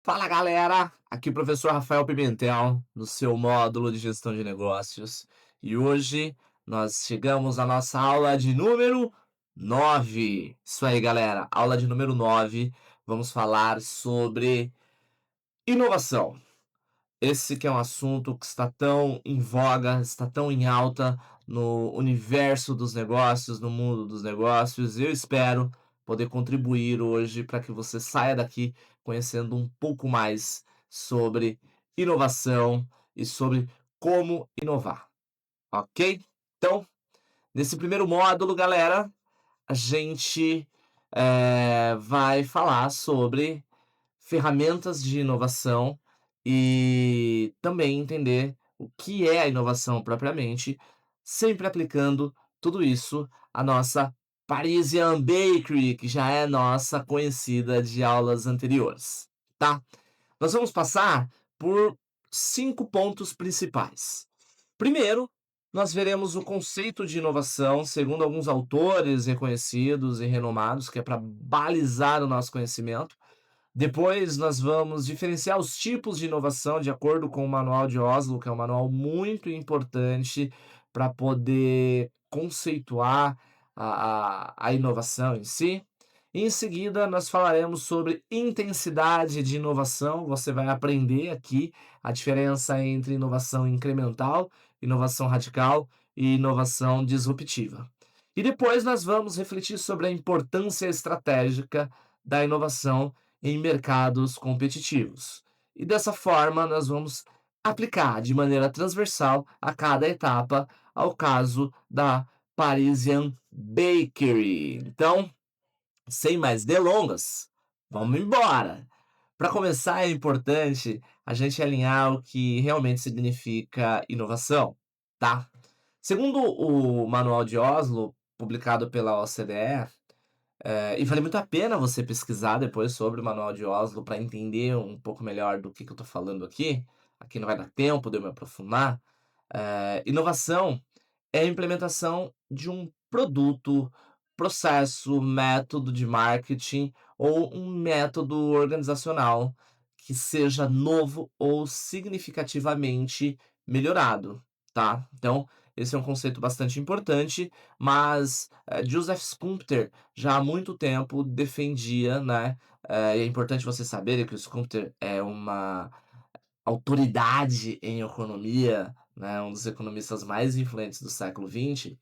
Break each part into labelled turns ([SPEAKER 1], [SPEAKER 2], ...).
[SPEAKER 1] Fala galera, aqui o professor Rafael Pimentel, no seu módulo de gestão de negócios. E hoje nós chegamos à nossa aula de número 9. Isso aí galera, aula de número 9. Vamos falar sobre inovação. Esse que é um assunto que está tão em voga, está tão em alta no universo dos negócios, no mundo dos negócios. Eu espero poder contribuir hoje para que você saia daqui conhecendo um pouco mais sobre inovação e sobre como inovar, ok? Então, nesse primeiro módulo, galera, a gente vai falar sobre ferramentas de inovação e também entender o que é a inovação propriamente, sempre aplicando tudo isso à nossa Parisian Bakery, que já é nossa conhecida de aulas anteriores, tá? Nós vamos passar por 5 pontos principais. Primeiro, nós veremos o conceito de inovação, segundo alguns autores reconhecidos e renomados, que é para balizar o nosso conhecimento. Depois nós vamos diferenciar os tipos de inovação de acordo com o Manual de Oslo, que é um manual muito importante para poder conceituar a inovação em si. Em seguida, nós falaremos sobre intensidade de inovação. Você vai aprender aqui a diferença entre inovação incremental, inovação radical e inovação disruptiva. E depois nós vamos refletir sobre a importância estratégica da inovação em mercados competitivos. E dessa forma, nós vamos aplicar de maneira transversal a cada etapa ao caso da Parisian Bakery. Então, sem mais delongas, vamos embora! Para começar, é importante a gente alinhar o que realmente significa inovação, tá? Segundo o Manual de Oslo, publicado pela OCDE, e vale muito a pena você pesquisar depois sobre o Manual de Oslo para entender um pouco melhor do que eu estou falando aqui. Aqui não vai dar tempo de eu me aprofundar. Inovação é a implementação de um produto, processo, método de marketing ou um método organizacional que seja novo ou significativamente melhorado, tá? Então, esse é um conceito bastante importante, mas Joseph Schumpeter já há muito tempo defendia, né? E é importante você saber que o Schumpeter é uma autoridade em economia, né, um dos economistas mais influentes do século XX.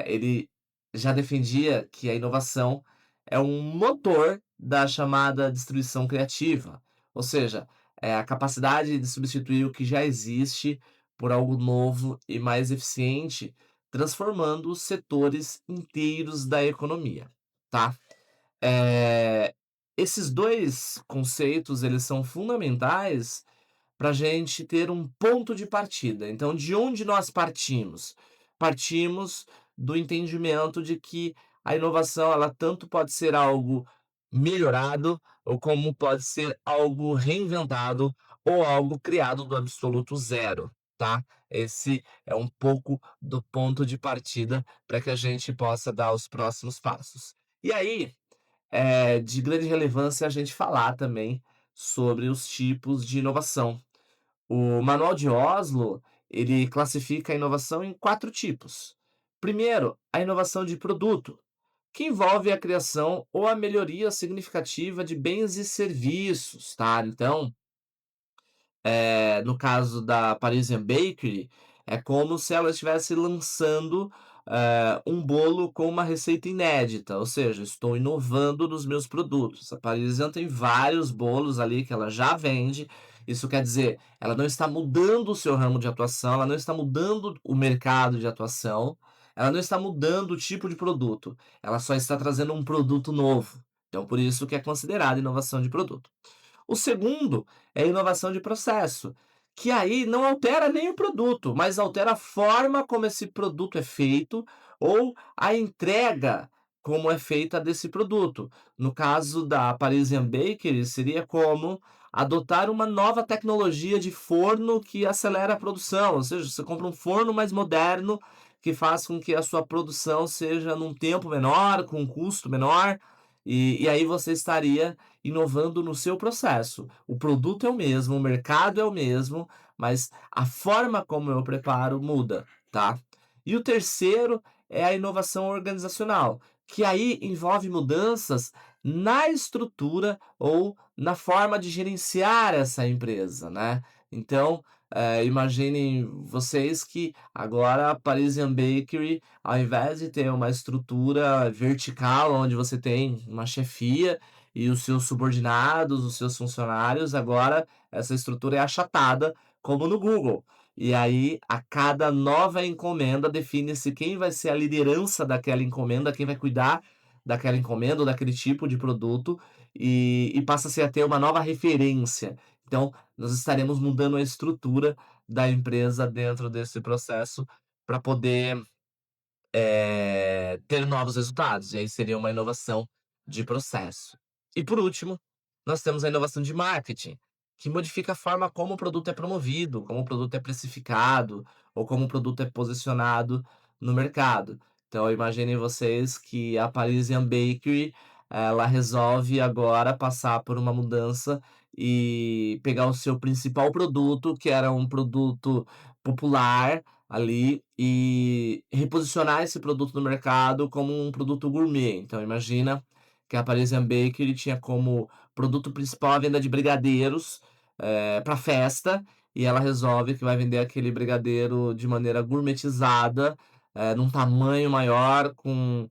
[SPEAKER 1] Ele já defendia que a inovação é um motor da chamada destruição criativa, ou seja, é a capacidade de substituir o que já existe por algo novo e mais eficiente, transformando os setores inteiros da economia, tá? Eh, Esses dois conceitos eles são fundamentais para a gente ter um ponto de partida. Então, de onde nós partimos? Partimos do entendimento de que a inovação ela tanto pode ser algo melhorado, ou como pode ser algo reinventado, ou algo criado do absoluto zero, tá? Esse é um pouco do ponto de partida para que a gente possa dar os próximos passos. E aí, é de grande relevância a gente falar também sobre os tipos de inovação. O Manual de Oslo, ele classifica a inovação em 4 tipos. Primeiro, a inovação de produto, que envolve a criação ou a melhoria significativa de bens e serviços, tá? Então, no caso da Parisian Bakery, é como se ela estivesse lançando um bolo com uma receita inédita, ou seja, estou inovando nos meus produtos. A Parisian tem vários bolos ali que ela já vende. Isso quer dizer, ela não está mudando o seu ramo de atuação, ela não está mudando o mercado de atuação, ela não está mudando o tipo de produto, ela só está trazendo um produto novo. Então, por isso que é considerada inovação de produto. O segundo é a inovação de processo, que aí não altera nem o produto, mas altera a forma como esse produto é feito ou a entrega como é feita desse produto. No caso da Parisian Bakery, seria como adotar uma nova tecnologia de forno que acelera a produção, ou seja, você compra um forno mais moderno que faz com que a sua produção seja num tempo menor, com um custo menor, e aí você estaria inovando no seu processo. O produto é o mesmo, o mercado é o mesmo, mas a forma como eu preparo muda, tá. E o terceiro é a inovação organizacional, que aí envolve mudanças na estrutura ou na forma de gerenciar essa empresa, né. Então, imaginem vocês que agora a Parisian Bakery, ao invés de ter uma estrutura vertical, onde você tem uma chefia e os seus subordinados, os seus funcionários, agora essa estrutura é achatada, como no Google. E aí, a cada nova encomenda, define-se quem vai ser a liderança daquela encomenda, quem vai cuidar daquela encomenda ou daquele tipo de produto, e passa-se a ter uma nova referência. Então, nós estaremos mudando a estrutura da empresa dentro desse processo para poder ter novos resultados, e aí seria uma inovação de processo. E por último, nós temos a inovação de marketing, que modifica a forma como o produto é promovido, como o produto é precificado, ou como o produto é posicionado no mercado. Então imaginem vocês que a Parisian Bakery, ela resolve agora passar por uma mudança e pegar o seu principal produto, que era um produto popular, ali, e reposicionar esse produto no mercado como um produto gourmet. Então imagina que a Parisian Bakery tinha como produto principal a venda de brigadeiros, para festa, e ela resolve que vai vender aquele brigadeiro de maneira gourmetizada, num tamanho maior, com,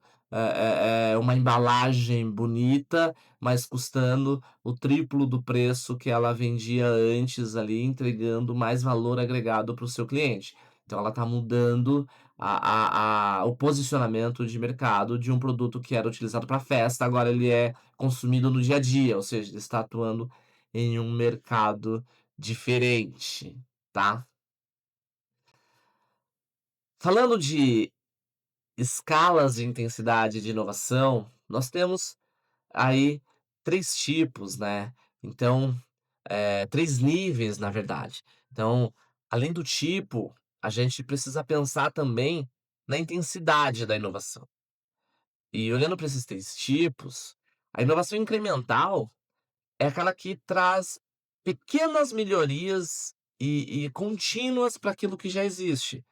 [SPEAKER 1] uma embalagem bonita, mas custando o triplo do preço que ela vendia antes ali, entregando mais valor agregado para o seu cliente. Então ela está mudando o posicionamento de mercado de um produto que era utilizado para festa, agora ele é consumido no dia a dia, ou seja, ele está atuando em um mercado diferente, tá. Falando de escalas de intensidade de inovação, nós temos aí 3 tipos, né. Então, 3 níveis, na verdade. Então, além do tipo, a gente precisa pensar também na intensidade da inovação. E olhando para esses 3 tipos, a inovação incremental é aquela que traz pequenas melhorias e contínuas para aquilo que já existe.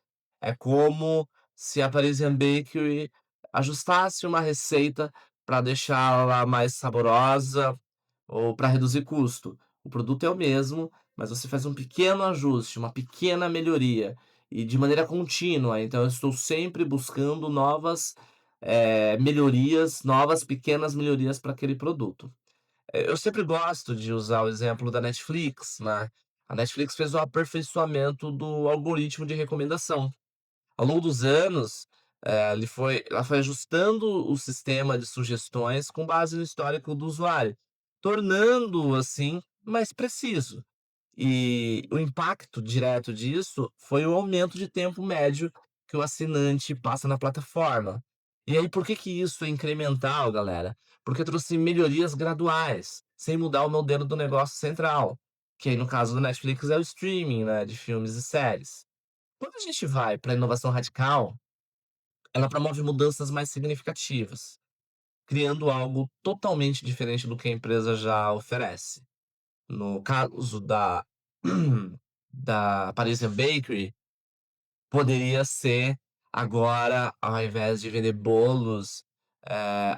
[SPEAKER 1] É como se a Parisian Bakery ajustasse uma receita para deixá-la mais saborosa, ou para reduzir custo. O produto é o mesmo, mas você faz um pequeno ajuste, uma pequena melhoria, e de maneira contínua. Então eu estou sempre buscando novas, melhorias, novas pequenas melhorias para aquele produto. Eu sempre gosto de usar o exemplo da Netflix, né. A Netflix fez o aperfeiçoamento do algoritmo de recomendação. Ao longo dos anos, ela foi ajustando o sistema de sugestões com base no histórico do usuário, tornando-o, assim, mais preciso. E o impacto direto disso foi o aumento de tempo médio que o assinante passa na plataforma. E aí por que que isso é incremental, galera? Porque trouxe melhorias graduais, sem mudar o modelo do negócio central, que aí no caso do Netflix é o streaming, né, de filmes e séries. Quando a gente vai para a inovação radical, ela promove mudanças mais significativas, criando algo totalmente diferente do que a empresa já oferece. No caso da Parisian Bakery, poderia ser agora, ao invés de vender bolos,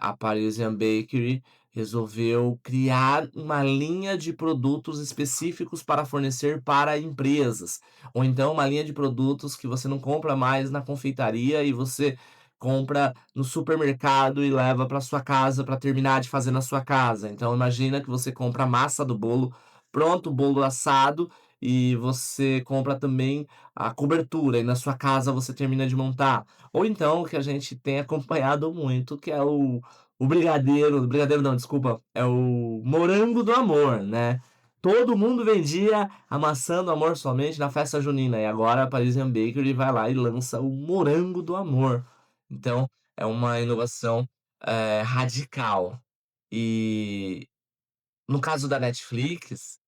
[SPEAKER 1] a Parisian Bakery resolveu criar uma linha de produtos específicos para fornecer para empresas, ou então uma linha de produtos que você não compra mais na confeitaria e você compra no supermercado e leva para sua casa para terminar de fazer na sua casa. Então imagina que você compra a massa do bolo pronto, o bolo assado, e você compra também a cobertura, e na sua casa você termina de montar. Ou então, o que a gente tem acompanhado muito, que é o brigadeiro não, desculpa, é o morango do amor, né. Todo mundo vendia a maçã do amor somente na festa junina, e agora a Parisian Bakery vai lá e lança o morango do amor. Então, é uma inovação, radical. E no caso da Netflix,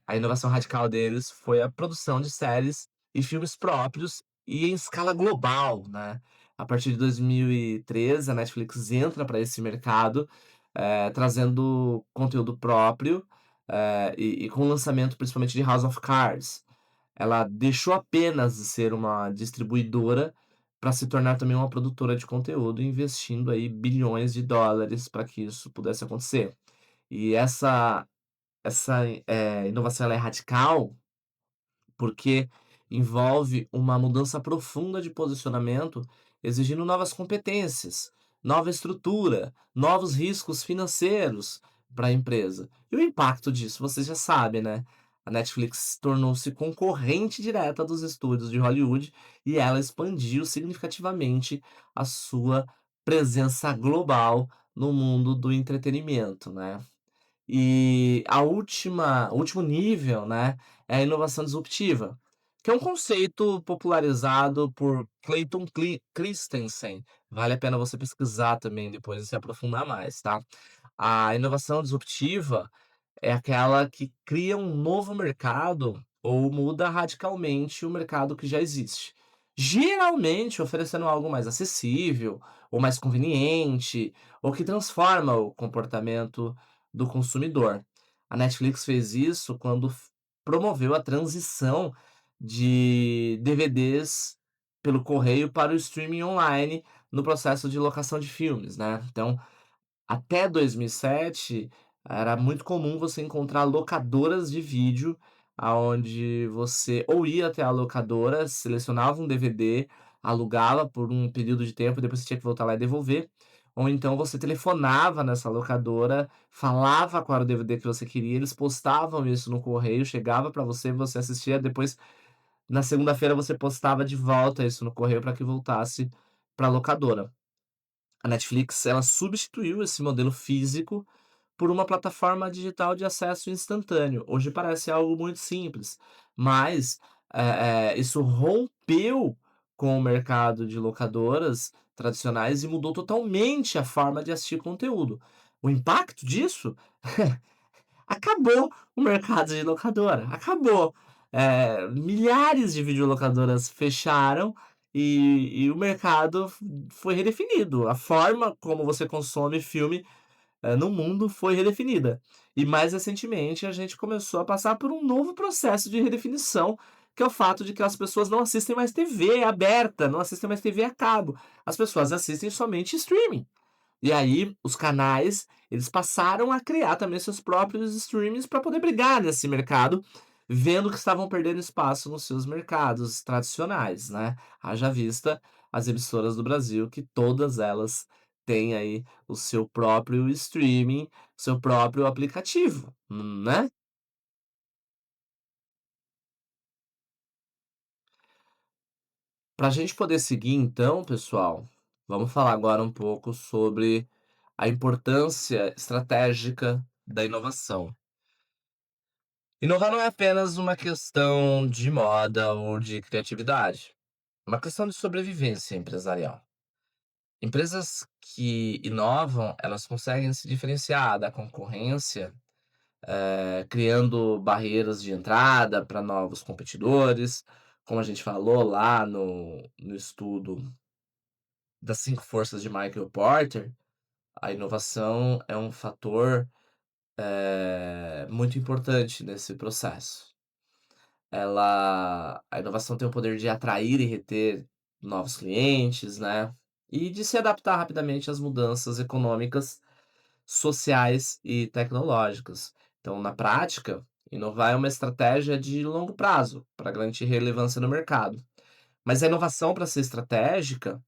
[SPEAKER 1] a inovação radical deles foi a produção de séries e filmes próprios e em escala global, né. A partir de 2013, a Netflix entra para esse mercado, trazendo conteúdo próprio, e com o lançamento principalmente de House of Cards. Ela deixou apenas de ser uma distribuidora para se tornar também uma produtora de conteúdo, investindo aí bilhões de dólares para que isso pudesse acontecer. E essa inovação ela é radical, porque envolve uma mudança profunda de posicionamento, exigindo novas competências, nova estrutura, novos riscos financeiros para a empresa. E o impacto disso, você já sabe, né? A Netflix tornou-se concorrente direta dos estúdios de Hollywood e ela expandiu significativamente a sua presença global no mundo do entretenimento, né? E o último nível, né, é a inovação disruptiva, que é um conceito popularizado por Clayton Christensen. Vale a pena você pesquisar também depois e se aprofundar mais, tá? A inovação disruptiva é aquela que cria um novo mercado ou muda radicalmente o mercado que já existe. Geralmente oferecendo algo mais acessível, ou mais conveniente, ou que transforma o comportamento do consumidor. A Netflix fez isso quando promoveu a transição de DVDs pelo correio para o streaming online no processo de locação de filmes, né? Então, até 2007, era muito comum você encontrar locadoras de vídeo, aonde você ou ia até a locadora, selecionava um DVD, alugava por um período de tempo, depois você tinha que voltar lá e devolver, ou então você telefonava nessa locadora, falava qual era o DVD que você queria, eles postavam isso no correio, chegava para você, você assistia, depois na segunda-feira você postava de volta isso no correio para que voltasse para a locadora. A Netflix, ela substituiu esse modelo físico por uma plataforma digital de acesso instantâneo. Hoje parece algo muito simples, mas, isso rompeu com o mercado de locadoras tradicionais e mudou totalmente a forma de assistir conteúdo. O impacto disso acabou o mercado de locadora, acabou. Milhares de videolocadoras fecharam e o mercado foi redefinido. A forma como você consome filme, no mundo foi redefinida. E mais recentemente a gente começou a passar por um novo processo de redefinição, que é o fato de que as pessoas não assistem mais TV aberta, não assistem mais TV a cabo. As pessoas assistem somente streaming. E aí, os canais, eles passaram a criar também seus próprios streamings para poder brigar nesse mercado, vendo que estavam perdendo espaço nos seus mercados tradicionais, né. Haja vista as emissoras do Brasil, que todas elas têm aí o seu próprio streaming, seu próprio aplicativo, né. Para a gente poder seguir então, pessoal, vamos falar agora um pouco sobre a importância estratégica da inovação. Inovar não é apenas uma questão de moda ou de criatividade, é uma questão de sobrevivência empresarial. Empresas que inovam, elas conseguem se diferenciar da concorrência, criando barreiras de entrada para novos competidores, como a gente falou lá no estudo das 5 forças de Michael Porter, a inovação é um fator, muito importante nesse processo. A inovação tem o poder de atrair e reter novos clientes, né, e de se adaptar rapidamente às mudanças econômicas, sociais e tecnológicas. Então, na prática, inovar é uma estratégia de longo prazo para garantir relevância no mercado. Mas a inovação, para ser estratégica,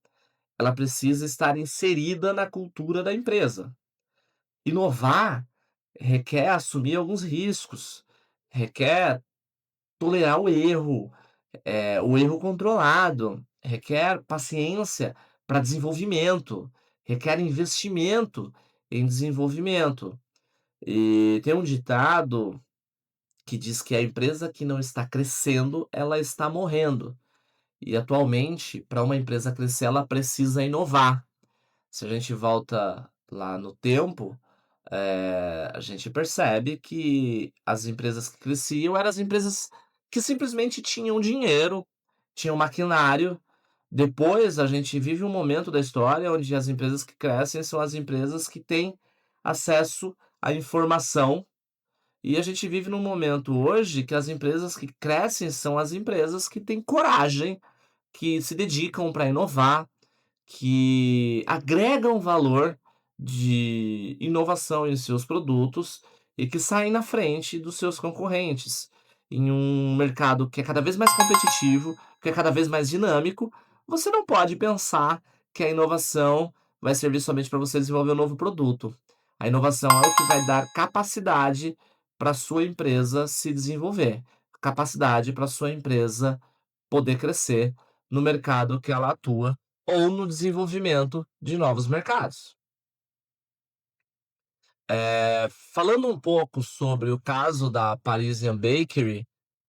[SPEAKER 1] ela precisa estar inserida na cultura da empresa. Inovar requer assumir alguns riscos, requer tolerar o erro controlado, requer paciência para desenvolvimento, requer investimento em desenvolvimento. E tem um ditado que diz que a empresa que não está crescendo, ela está morrendo. E atualmente, para uma empresa crescer, ela precisa inovar. Se a gente volta lá no tempo, a gente percebe que as empresas que cresciam eram as empresas que simplesmente tinham dinheiro, tinham maquinário. Depois a gente vive um momento da história onde as empresas que crescem são as empresas que têm acesso à informação. E a gente vive num momento hoje que as empresas que crescem são as empresas que têm coragem, que se dedicam para inovar, que agregam valor de inovação em seus produtos e que saem na frente dos seus concorrentes. Em um mercado que é cada vez mais competitivo, que é cada vez mais dinâmico, você não pode pensar que a inovação vai servir somente para você desenvolver um novo produto. A inovação é o que vai dar capacidade para sua empresa se desenvolver, capacidade para sua empresa poder crescer no mercado que ela atua ou no desenvolvimento de novos mercados. Falando um pouco sobre o caso da Parisian Bakery,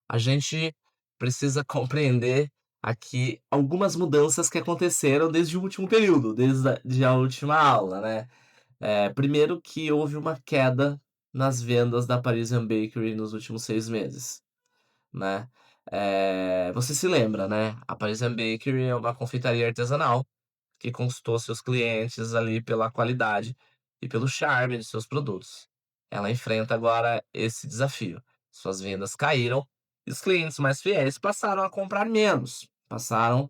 [SPEAKER 1] a gente precisa compreender aqui algumas mudanças que aconteceram desde o último período, desde a última aula, né. Primeiro que houve uma queda nas vendas da Parisian Bakery nos últimos 6 meses, né. Você se lembra, né, a Parisian Bakery é uma confeitaria artesanal que conquistou seus clientes ali pela qualidade e pelo charme de seus produtos. Ela enfrenta agora esse desafio. Suas vendas caíram e os clientes mais fiéis passaram a comprar menos, passaram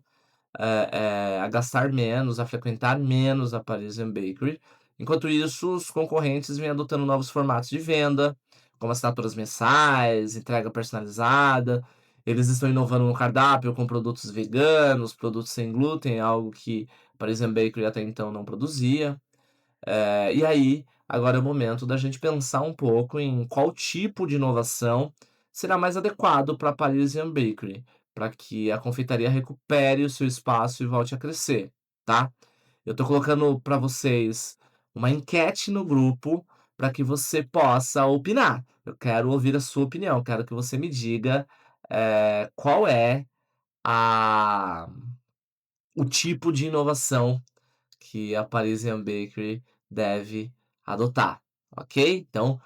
[SPEAKER 1] a gastar menos, a frequentar menos a Parisian Bakery. Enquanto isso, os concorrentes vêm adotando novos formatos de venda, como assinaturas mensais, entrega personalizada. Eles estão inovando no cardápio com produtos veganos, produtos sem glúten, algo que a Parisian Bakery até então não produzia. E aí, agora é o momento da gente pensar um pouco em qual tipo de inovação será mais adequado para a Parisian Bakery, para que a confeitaria recupere o seu espaço e volte a crescer, tá? Eu estou colocando para vocês uma enquete no grupo para que você possa opinar. Eu quero ouvir a sua opinião, quero que você me diga, qual é a o tipo de inovação que a Parisian Bakery deve adotar, ok? Então,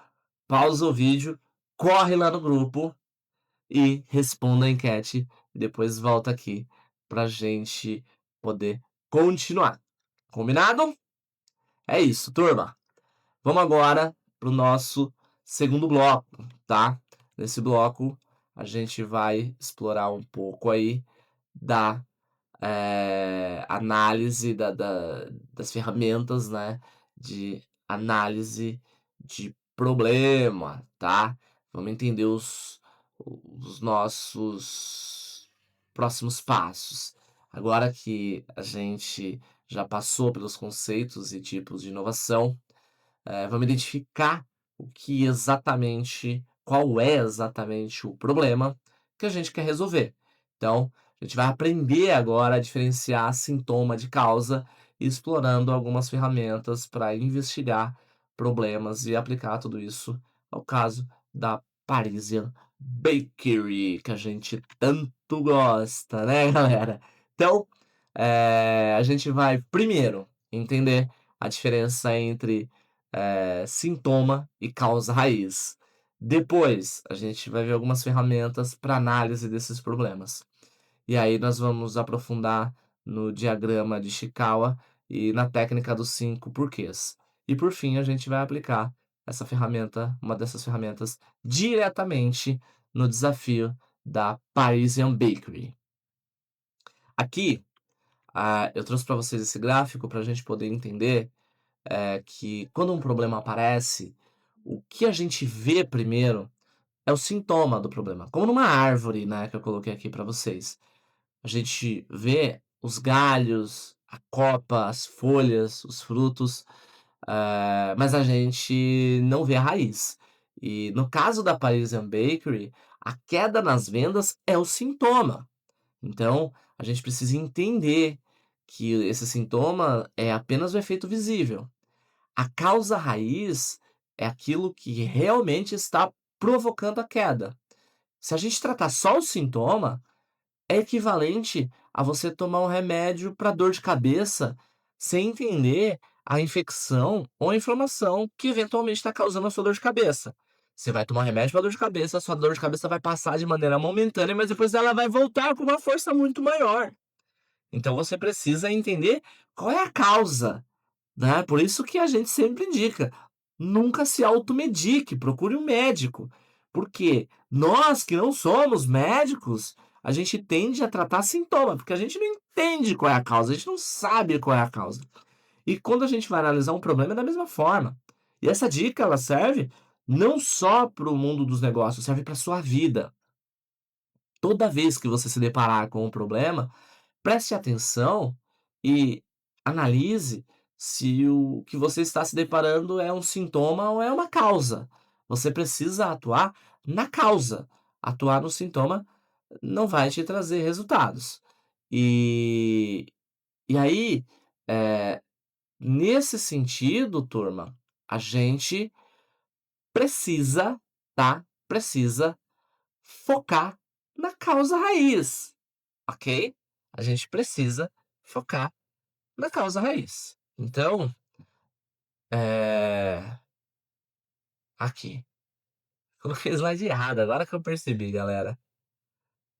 [SPEAKER 1] pausa o vídeo, corre lá no grupo e responda a enquete. E depois volta aqui para gente poder continuar. Combinado? É isso, turma. Vamos agora para o nosso segundo bloco, tá? Nesse bloco, a gente vai explorar um pouco aí da análise das ferramentas, né, de análise de problema, tá. Vamos entender os nossos próximos passos. Agora que a gente já passou pelos conceitos e tipos de inovação, vamos identificar o que exatamente qual é exatamente o problema que a gente quer resolver. Então, a gente vai aprender agora a diferenciar sintoma de causa, explorando algumas ferramentas para investigar problemas e aplicar tudo isso ao caso da Parisian Bakery, que a gente tanto gosta, né, galera? Então, a gente vai primeiro entender a diferença entre sintoma e causa raiz. Depois, a gente vai ver algumas ferramentas para análise desses problemas. E aí nós vamos aprofundar no diagrama de Chikawa e na técnica dos 5 porquês. E por fim, a gente vai aplicar essa ferramenta, uma dessas ferramentas, diretamente no desafio da Parisian Bakery. Aqui, eu trouxe para vocês esse gráfico para a gente poder entender que quando um problema aparece, o que a gente vê primeiro é o sintoma do problema, como numa árvore, né, que eu coloquei aqui para vocês. A gente vê os galhos, a copa, as folhas, os frutos, mas a gente não vê a raiz. E no caso da Parisian Bakery, a queda nas vendas é o sintoma. Então, a gente precisa entender que esse sintoma é apenas o efeito visível. A causa raiz é aquilo que realmente está provocando a queda. Se a gente tratar só o sintoma, é equivalente a você tomar um remédio para dor de cabeça sem entender a infecção ou a inflamação que eventualmente está causando a sua dor de cabeça. Você vai tomar remédio para dor de cabeça, a sua dor de cabeça vai passar de maneira momentânea, mas depois ela vai voltar com uma força muito maior. Então você precisa entender qual é a causa, né? Por isso que a gente sempre indica. nunca se automedique, procure um médico. Porque nós que não somos médicos, a gente tende a tratar sintoma, porque a gente não entende qual é a causa, a gente não sabe qual é a causa. E quando a gente vai analisar um problema é da mesma forma. E essa dica ela serve não só para o mundo dos negócios, serve para sua vida. Toda vez que você se deparar com um problema, preste atenção e analise se o que você está se deparando é um sintoma ou é uma causa. Você precisa atuar na causa. Atuar no sintoma não vai te trazer resultados. E, e aí, eh, nesse sentido, turma, a gente precisa, tá? Precisa focar na causa raiz, ok? A gente precisa focar na causa raiz. Então, aqui, coloquei o slide errado, agora que eu percebi, galera,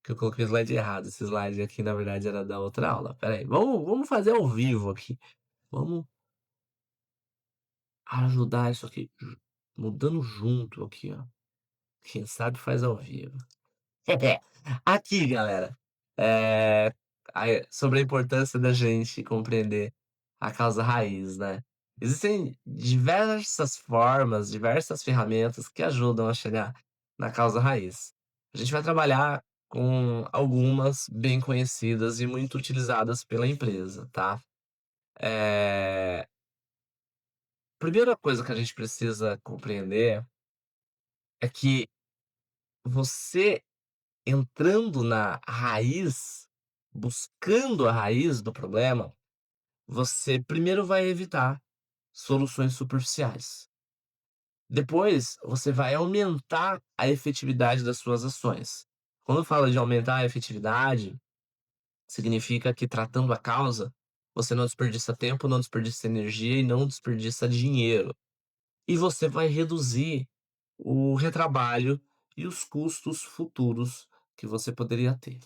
[SPEAKER 1] que eu coloquei o slide errado. Esse slide aqui, na verdade, era da outra aula. Espera aí, vamos fazer ao vivo aqui. Vamos ajudar isso aqui, mudando junto aqui, ó. Quem sabe faz ao vivo. Aqui, galera, eh, sobre a importância da gente compreender a causa raiz, né. Existem diversas formas, diversas ferramentas que ajudam a chegar na causa raiz. A gente vai trabalhar com algumas bem conhecidas e muito utilizadas pela empresa, tá. Eh, Primeira coisa que a gente precisa compreender é que você entrando na raiz, buscando a raiz do problema, você primeiro vai evitar soluções superficiais. Depois, você vai aumentar a efetividade das suas ações. Quando fala de aumentar a efetividade, significa que tratando a causa, você não desperdiça tempo, não desperdiça energia e não desperdiça dinheiro. E você vai reduzir o retrabalho e os custos futuros que você poderia ter.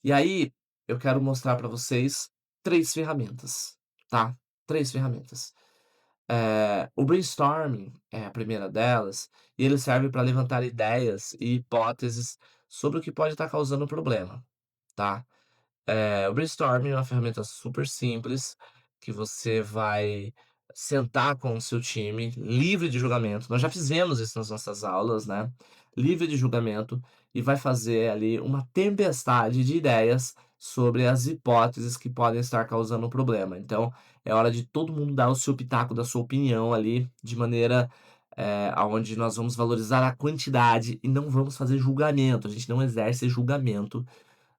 [SPEAKER 1] E aí, eu quero mostrar para vocês 3 ferramentas, tá? 3 ferramentas. O brainstorming é a primeira delas, e ele serve para levantar ideias e hipóteses sobre o que pode estar causando o problema, tá? O brainstorming é uma ferramenta super simples, que você vai sentar com o seu time, livre de julgamento. Nós já fizemos isso nas nossas aulas, né? Livre de julgamento, e vai fazer ali uma tempestade de ideias sobre as hipóteses que podem estar causando o problema. Então, é hora de todo mundo dar o seu pitaco da sua opinião ali, de maneira aonde nós vamos valorizar a quantidade e não vamos fazer julgamento. A gente não exerce julgamento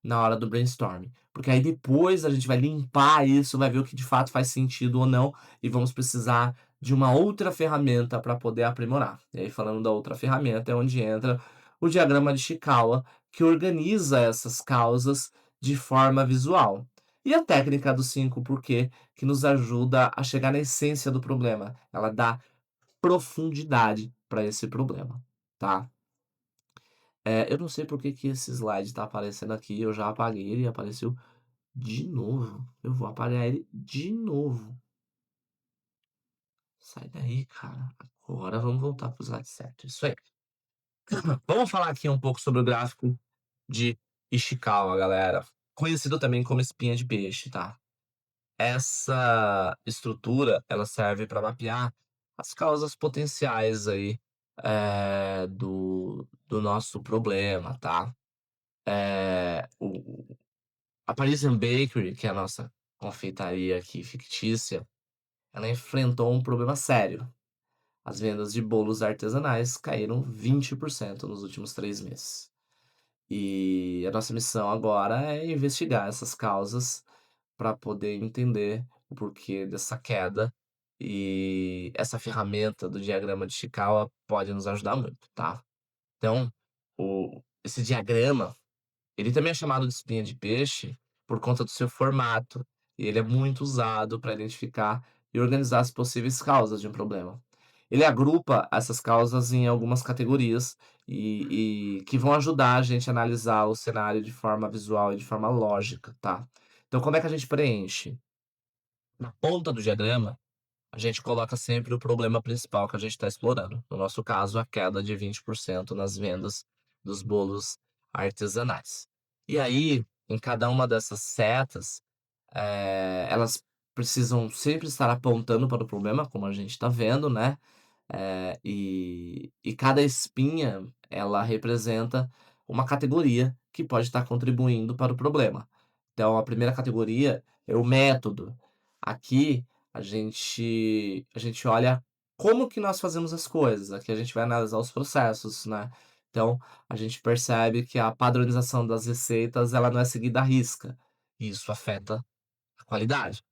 [SPEAKER 1] na hora do brainstorming. Porque aí depois a gente vai limpar isso, vai ver o que de fato faz sentido ou não, e vamos precisar de uma outra ferramenta para poder aprimorar. E aí, falando da outra ferramenta, é onde entra o diagrama de Chikawa, que organiza essas causas de forma visual. E a técnica do 5 porquê, que nos ajuda a chegar na essência do problema. Ela dá profundidade para esse problema, tá? Eu não sei por que que esse slide tá aparecendo aqui, eu já apaguei ele e apareceu de novo. Eu vou apagar ele de novo. Sai daí, cara. Agora vamos voltar pro slide certo. Isso aí. Vamos falar aqui um pouco sobre o gráfico de Ishikawa, galera. Conhecido também como espinha de peixe, tá? Essa estrutura, ela serve para mapear as causas potenciais aí, do nosso problema, tá? A Parisian Bakery, que é a nossa confeitaria aqui fictícia, ela enfrentou um problema sério. As vendas de bolos artesanais caíram 20% nos últimos 3 meses. E a nossa missão agora é investigar essas causas para poder entender o porquê dessa queda. E essa ferramenta do diagrama de Chikawa pode nos ajudar muito, tá? Então, esse diagrama ele também é chamado de espinha de peixe por conta do seu formato, e ele é muito usado para identificar e organizar as possíveis causas de um problema. Ele agrupa essas causas em algumas categorias e que vão ajudar a gente a analisar o cenário de forma visual e de forma lógica, tá? Então, como é que a gente preenche? Na ponta do diagrama, a gente coloca sempre o problema principal que a gente está explorando. No nosso caso, a queda de 20% nas vendas dos bolos artesanais. E aí, em cada uma dessas setas, elas precisam sempre estar apontando para o problema, como a gente está vendo, né? E cada espinha, ela representa uma categoria que pode estar contribuindo para o problema. Então, a primeira categoria é o método. Aqui a gente olha como que nós fazemos as coisas. Aqui a gente vai analisar os processos, né? Então, a gente percebe que a padronização das receitas, ela não é seguida à risca. E isso afeta a qualidade.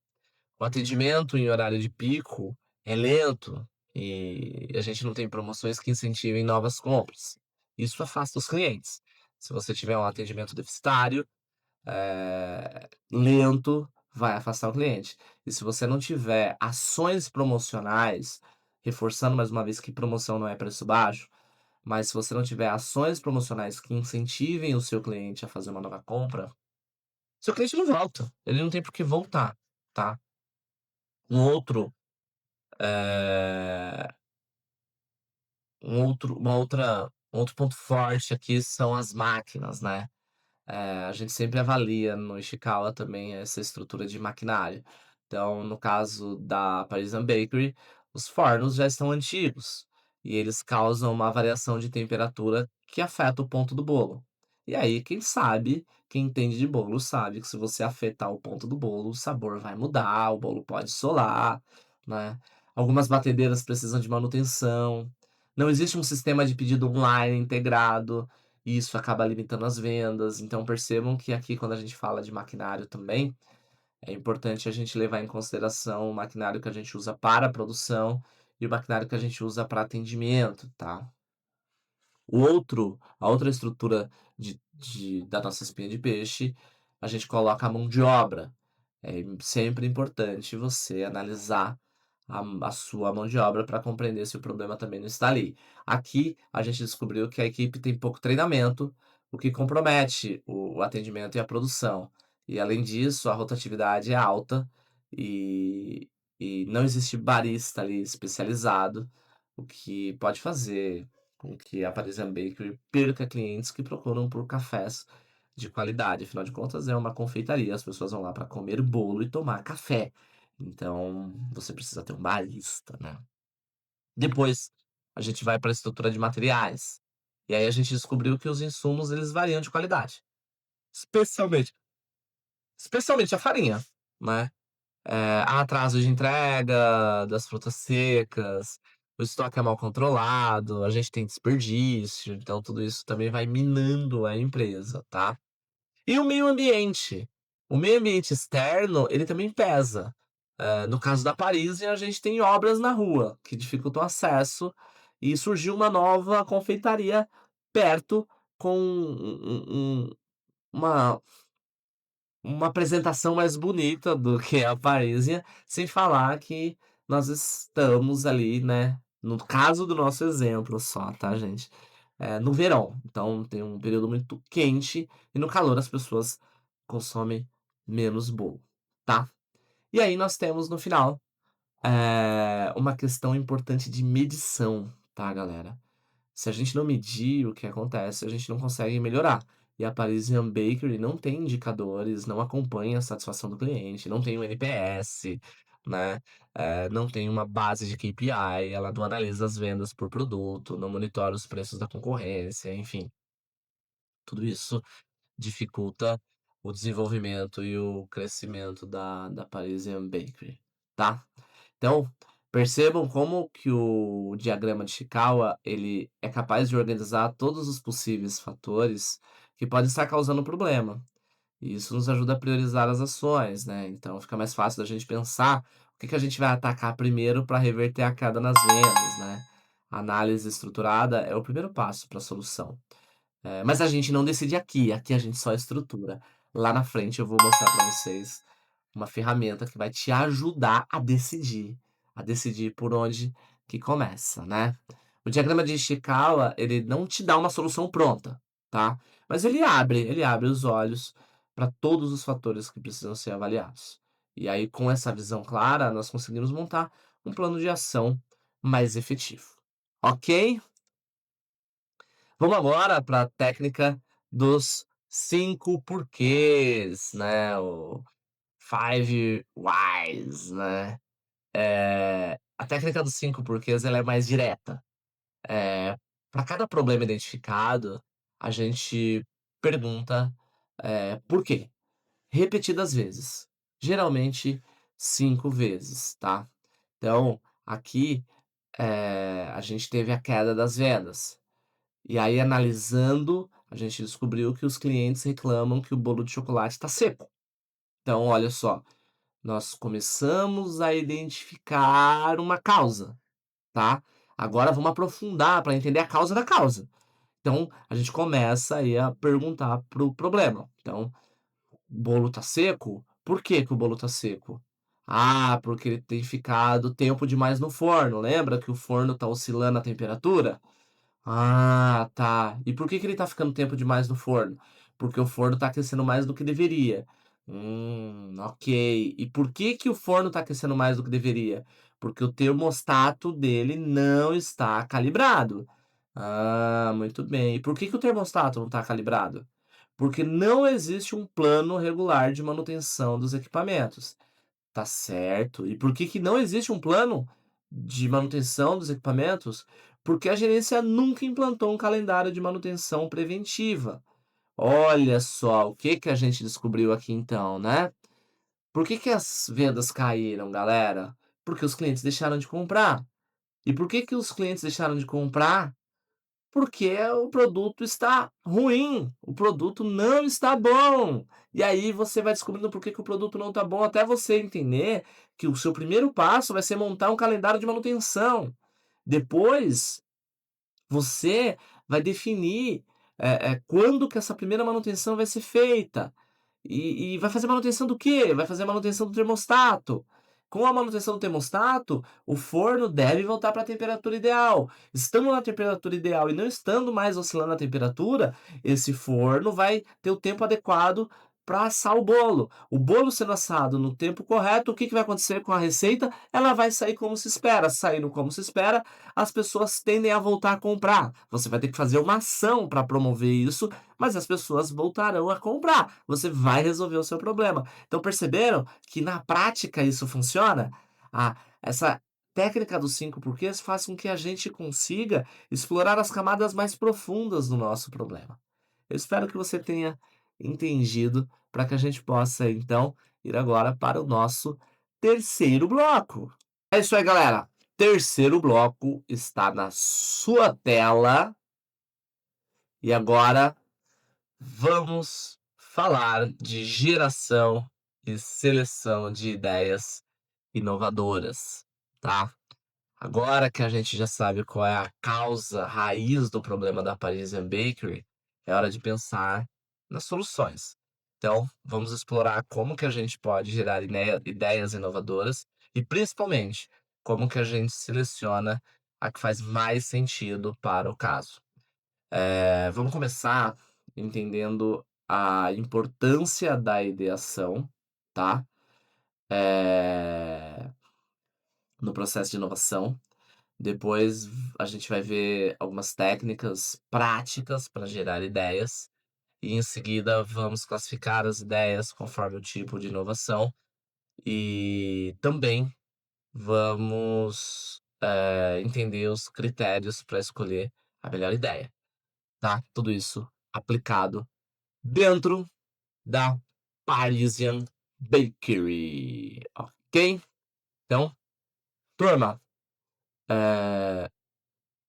[SPEAKER 1] O atendimento em horário de pico é lento e a gente não tem promoções que incentivem novas compras. Isso afasta os clientes. Se você tiver um atendimento deficitário, lento, vai afastar o cliente. E se você não tiver ações promocionais, reforçando mais uma vez que promoção não é preço baixo, mas se você não tiver ações promocionais que incentivem o seu cliente a fazer uma nova compra, seu cliente não volta. Ele não tem por que voltar, tá? Um outro, eh, um outro ponto forte aqui são as máquinas, né? A gente sempre avalia no Ishikawa também essa estrutura de maquinário. Então, no caso da Parisian Bakery, os fornos já estão antigos e eles causam uma variação de temperatura que afeta o ponto do bolo. E aí, quem sabe, quem entende de bolo, sabe que se você afetar o ponto do bolo, o sabor vai mudar, o bolo pode solar, né? Algumas batedeiras precisam de manutenção. Não existe um sistema de pedido online integrado. E isso acaba limitando as vendas. Então percebam que aqui, quando a gente fala de maquinário também, é importante a gente levar em consideração o maquinário que a gente usa para a produção e o maquinário que a gente usa para atendimento, tá? A outra estrutura da nossa espinha de peixe, a gente coloca a mão de obra. É sempre importante você analisar a sua mão de obra para compreender se o problema também não está ali. Aqui, a gente descobriu que a equipe tem pouco treinamento, o que compromete o atendimento e a produção. E além disso, a rotatividade é alta e, e não existe barista ali especializado, o que pode fazer com que a Parisian Bakery perca clientes que procuram por cafés de qualidade. Afinal de contas, é uma confeitaria, as pessoas vão lá para comer bolo e tomar café. Então, você precisa ter um barista, né? Depois, a gente vai para a estrutura de materiais. E aí a gente descobriu que os insumos eles variam de qualidade, especialmente especialmente a farinha, né? Há atraso de entrega das frutas secas, o estoque é mal controlado, a gente tem desperdício, então tudo isso também vai minando a empresa, tá? E o meio ambiente? O meio ambiente externo, ele também pesa. No caso da Paris, a gente tem obras na rua que dificultam o acesso e surgiu uma nova confeitaria perto com uma apresentação mais bonita do que a Parisian, sem falar que nós estamos ali, né, no caso do nosso exemplo só, tá, gente, no verão, então tem um período muito quente e no calor as pessoas consomem menos bolo, tá. E aí nós temos no final, uma questão importante de medição, tá, galera. Se a gente não medir o que acontece, a gente não consegue melhorar. E a Parisian Bakery não tem indicadores, não acompanha a satisfação do cliente, não tem um NPS, né? Não tem uma base de KPI, ela não analisa as vendas por produto, não monitora os preços da concorrência, enfim. Tudo isso dificulta o desenvolvimento e o crescimento da Parisian Bakery, tá? Então, percebam como que o diagrama de Chikawa, ele é capaz de organizar todos os possíveis fatores que podem estar causando problema. E isso nos ajuda a priorizar as ações, né? Então fica mais fácil da gente pensar o que que a gente vai atacar primeiro para reverter a queda nas vendas, né? A análise estruturada é o primeiro passo para a solução. Mas a gente não decide aqui, aqui a gente só estrutura. Lá na frente eu vou mostrar para vocês uma ferramenta que vai te ajudar a decidir por onde que começa, né. O diagrama de Ishikawa, ele não te dá uma solução pronta, tá, mas ele abre os olhos para todos os fatores que precisam ser avaliados. E aí, com essa visão clara, nós conseguimos montar um plano de ação mais efetivo, ok? Vamos agora para a técnica dos 5 porquês, né, o Five Whys, né. A técnica dos 5 porquês ela é mais direta. Para cada problema identificado, a gente pergunta, por quê, repetidas vezes, geralmente 5 vezes, tá. Então, aqui, a gente teve a queda das vendas. E aí, analisando, a gente descobriu que os clientes reclamam que o bolo de chocolate está seco. Então, olha só, nós começamos a identificar uma causa, tá? Agora vamos aprofundar para entender a causa da causa. Então, a gente começa aí a perguntar pro problema. Então, o bolo tá seco? Por que que o bolo tá seco? Ah, porque ele tem ficado tempo demais no forno. Lembra que o forno tá oscilando a temperatura? Ah, tá. E por que que ele tá ficando tempo demais no forno? Porque o forno tá aquecendo mais do que deveria. Ok. E por que que o forno tá aquecendo mais do que deveria? Porque o termostato dele não está calibrado. Ah, muito bem. E por que que o termostato não está calibrado? Porque não existe um plano regular de manutenção dos equipamentos. Tá certo. E por que que não existe um plano de manutenção dos equipamentos? Porque a gerência nunca implantou um calendário de manutenção preventiva. Olha só, o que que a gente descobriu aqui então, né? Por que que as vendas caíram, galera? Porque os clientes deixaram de comprar. E por que que os clientes deixaram de comprar? Porque o produto está ruim, o produto não está bom. E aí você vai descobrindo por que que o produto não está bom, até você entender que o seu primeiro passo vai ser montar um calendário de manutenção. Depois, você vai definir, quando que essa primeira manutenção vai ser feita. E vai fazer manutenção do quê? Vai fazer manutenção do termostato. Com a manutenção do termostato, o forno deve voltar para a temperatura ideal. Estando na temperatura ideal e não estando mais oscilando a temperatura, esse forno vai ter o tempo adequado para assar o bolo. O bolo sendo assado no tempo correto, o que que vai acontecer com a receita? Ela vai sair como se espera. Saindo como se espera, as pessoas tendem a voltar a comprar. Você vai ter que fazer uma ação para promover isso, mas as pessoas voltarão a comprar. Você vai resolver o seu problema. Então perceberam que na prática isso funciona? Essa técnica dos 5 porquês faz com que a gente consiga explorar as camadas mais profundas do nosso problema. Eu espero que você tenha entendido para que a gente possa então ir agora para o nosso terceiro bloco. É isso aí, galera. Terceiro bloco está na sua tela. E agora vamos falar de geração e seleção de ideias inovadoras, tá? Agora que a gente já sabe qual é a causa raiz do problema da Parisian Bakery, é hora de pensar nas soluções. Então, vamos explorar como que a gente pode gerar ideias inovadoras e, principalmente, como que a gente seleciona a que faz mais sentido para o caso. Vamos começar entendendo a importância da ideação, tá? Eh, no processo de inovação. Depois a gente vai ver algumas técnicas práticas para gerar ideias. E em seguida vamos classificar as ideias conforme o tipo de inovação. E também vamos, entender os critérios para escolher a melhor ideia, tá? Tudo isso aplicado dentro da Parisian Bakery, ok? Então, turma,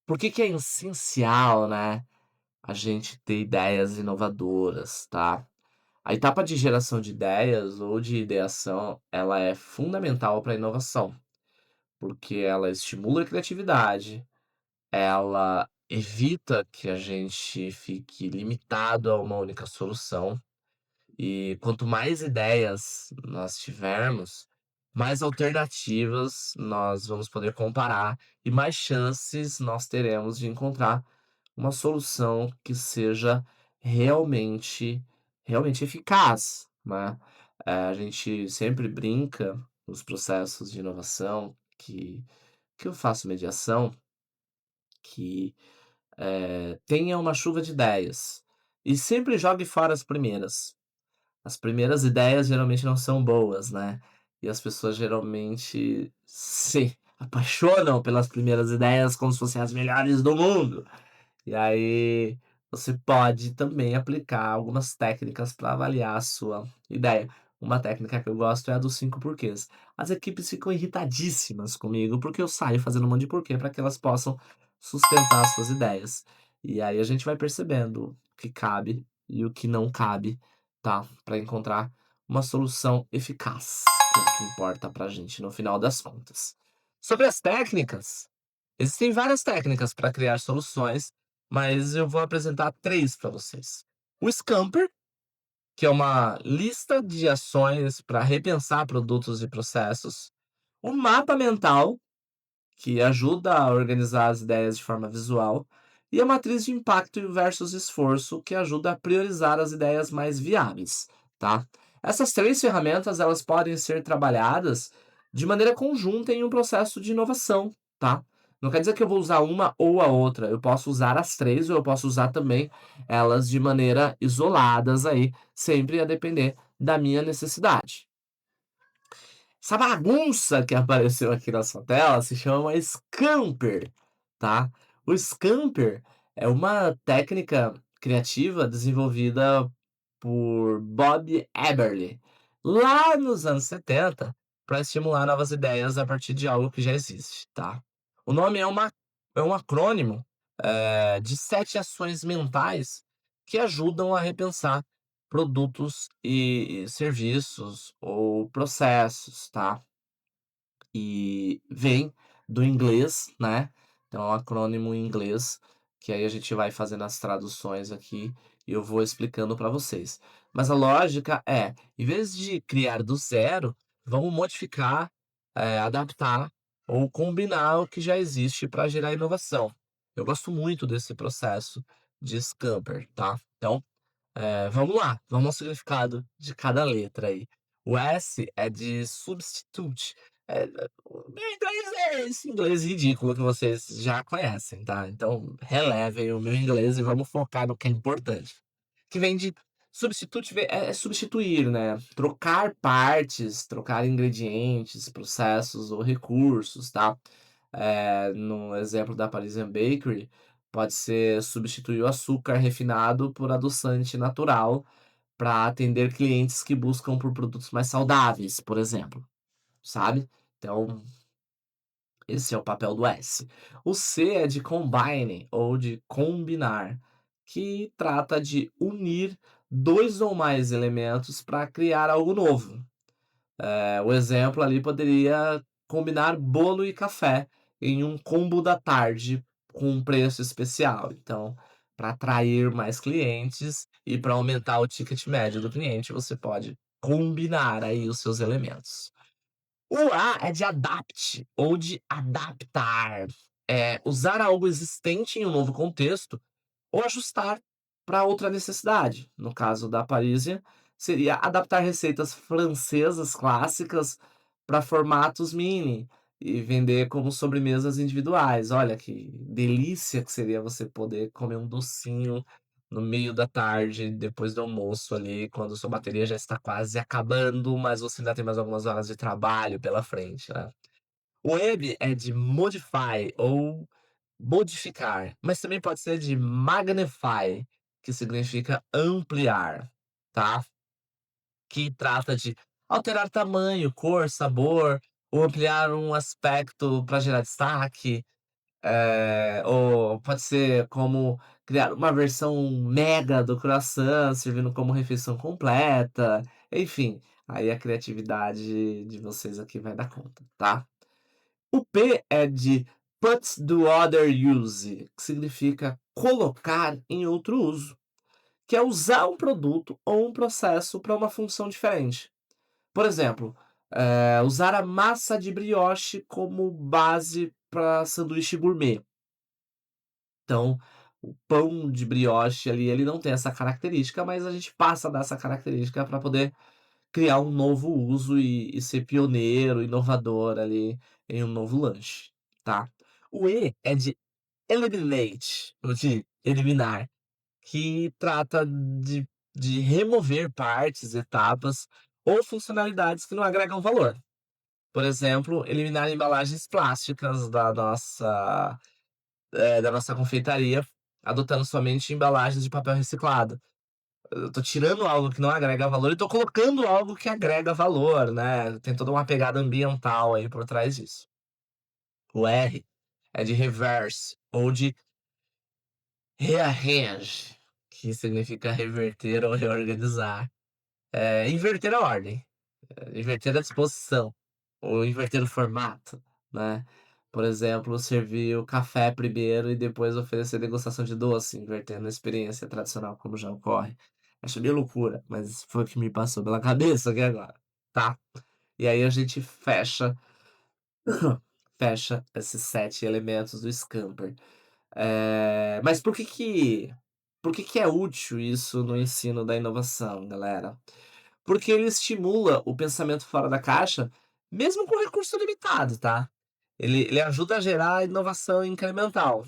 [SPEAKER 1] por que que é essencial, né, a gente ter ideias inovadoras, tá? A etapa de geração de ideias ou de ideação, ela é fundamental para a inovação, porque ela estimula a criatividade, ela evita que a gente fique limitado a uma única solução. E quanto mais ideias nós tivermos, mais alternativas nós vamos poder comparar e mais chances nós teremos de encontrar uma solução que seja realmente realmente eficaz, né. A gente sempre brinca nos processos de inovação que eu faço mediação, que, tenha uma chuva de ideias, e sempre jogue fora as primeiras. As primeiras ideias geralmente não são boas, né, e as pessoas geralmente se apaixonam pelas primeiras ideias como se fossem as melhores do mundo. E aí, você pode também aplicar algumas técnicas para avaliar a sua ideia. Uma técnica que eu gosto é a dos 5 porquês. As equipes ficam irritadíssimas comigo, porque eu saio fazendo um monte de porquê para que elas possam sustentar as suas ideias. E aí a gente vai percebendo o que cabe e o que não cabe, tá? Para encontrar uma solução eficaz, que é o que importa pra gente no final das contas. Sobre as técnicas, existem várias técnicas para criar soluções, mas eu vou apresentar 3 para vocês. O Scamper, que é uma lista de ações para repensar produtos e processos. O mapa mental, que ajuda a organizar as ideias de forma visual. E a matriz de impacto versus esforço, que ajuda a priorizar as ideias mais viáveis, tá? Essas 3 ferramentas, elas podem ser trabalhadas de maneira conjunta em um processo de inovação, tá? Não quer dizer que eu vou usar uma ou a outra, eu posso usar as 3 ou eu posso usar também elas de maneira isoladas aí, sempre a depender da minha necessidade. Essa bagunça que apareceu aqui na sua tela se chama Scamper, tá? O Scamper é uma técnica criativa desenvolvida por Bob Eberly, lá nos anos 70, para estimular novas ideias a partir de algo que já existe, tá? O nome é um acrônimo, de 7 ações mentais que ajudam a repensar produtos e serviços ou processos, tá? E vem do inglês, né, então é um acrônimo em inglês, que aí a gente vai fazendo as traduções aqui e eu vou explicando para vocês. Mas a lógica é, em vez de criar do zero, vamos modificar, adaptar ou combinar o que já existe para gerar inovação. Eu gosto muito desse processo de Scamper, tá. Então, vamos lá, vamos ao significado de cada letra aí. O S é de substitute. O meu inglês é esse inglês ridículo que vocês já conhecem, tá? Então, relevem o meu inglês e vamos focar no que é importante. Que vem de substitute, é substituir, né? Trocar partes, trocar ingredientes, processos ou recursos, tá? No exemplo da Parisian Bakery, pode ser substituir o açúcar refinado por adoçante natural para atender clientes que buscam por produtos mais saudáveis, por exemplo, sabe? Então, esse é o papel do S. O C é de combine ou de combinar, que trata de unir 2 ou mais elementos para criar algo novo. O exemplo ali poderia combinar bolo e café em um combo da tarde com um preço especial. Então, para atrair mais clientes e para aumentar o ticket médio do cliente, você pode combinar aí os seus elementos. O A é de adapt ou de adaptar. É usar algo existente em um novo contexto ou ajustar para outra necessidade. No caso da Parisian, seria adaptar receitas francesas clássicas para formatos mini e vender como sobremesas individuais. Olha que delícia que seria você poder comer um docinho no meio da tarde, depois do almoço ali, quando sua bateria já está quase acabando, mas você ainda tem mais algumas horas de trabalho pela frente, né? O M é de modify ou modificar, mas também pode ser de magnify, que significa ampliar, tá? Que trata de alterar tamanho, cor, sabor, ou ampliar um aspecto para gerar destaque, ou pode ser como criar uma versão mega do croissant, servindo como refeição completa, enfim, aí a criatividade de vocês aqui vai dar conta, tá? O P é de put to other use, que significa colocar em outro uso, que é usar um produto ou um processo para uma função diferente. Por exemplo, usar a massa de brioche como base para sanduíche gourmet. Então, o pão de brioche ali, ele não tem essa característica, mas a gente passa a dar essa característica para poder criar um novo uso e ser pioneiro, inovador ali em um novo lanche, tá. O E é de eliminate, ou de eliminar, que trata de remover partes, etapas ou funcionalidades que não agregam valor. Por exemplo, eliminar embalagens plásticas da nossa confeitaria, adotando somente embalagens de papel reciclado. Eu tô tirando algo que não agrega valor e tô colocando algo que agrega valor, né, tem toda uma pegada ambiental aí por trás disso. O R é de reverse ou de rearrange, que significa reverter ou reorganizar. Inverter a ordem, inverter a disposição, ou inverter o formato, né. Por exemplo, servir o café primeiro e depois oferecer degustação de doce, invertendo a experiência tradicional como já ocorre. Acho meio loucura, mas foi o que me passou pela cabeça aqui agora, tá. E aí a gente fecha esses 7 elementos do Scamper. Mas por que que é útil isso no ensino da inovação, galera? Porque ele estimula o pensamento fora da caixa, mesmo com recurso limitado, tá? Ele ajuda a gerar inovação incremental.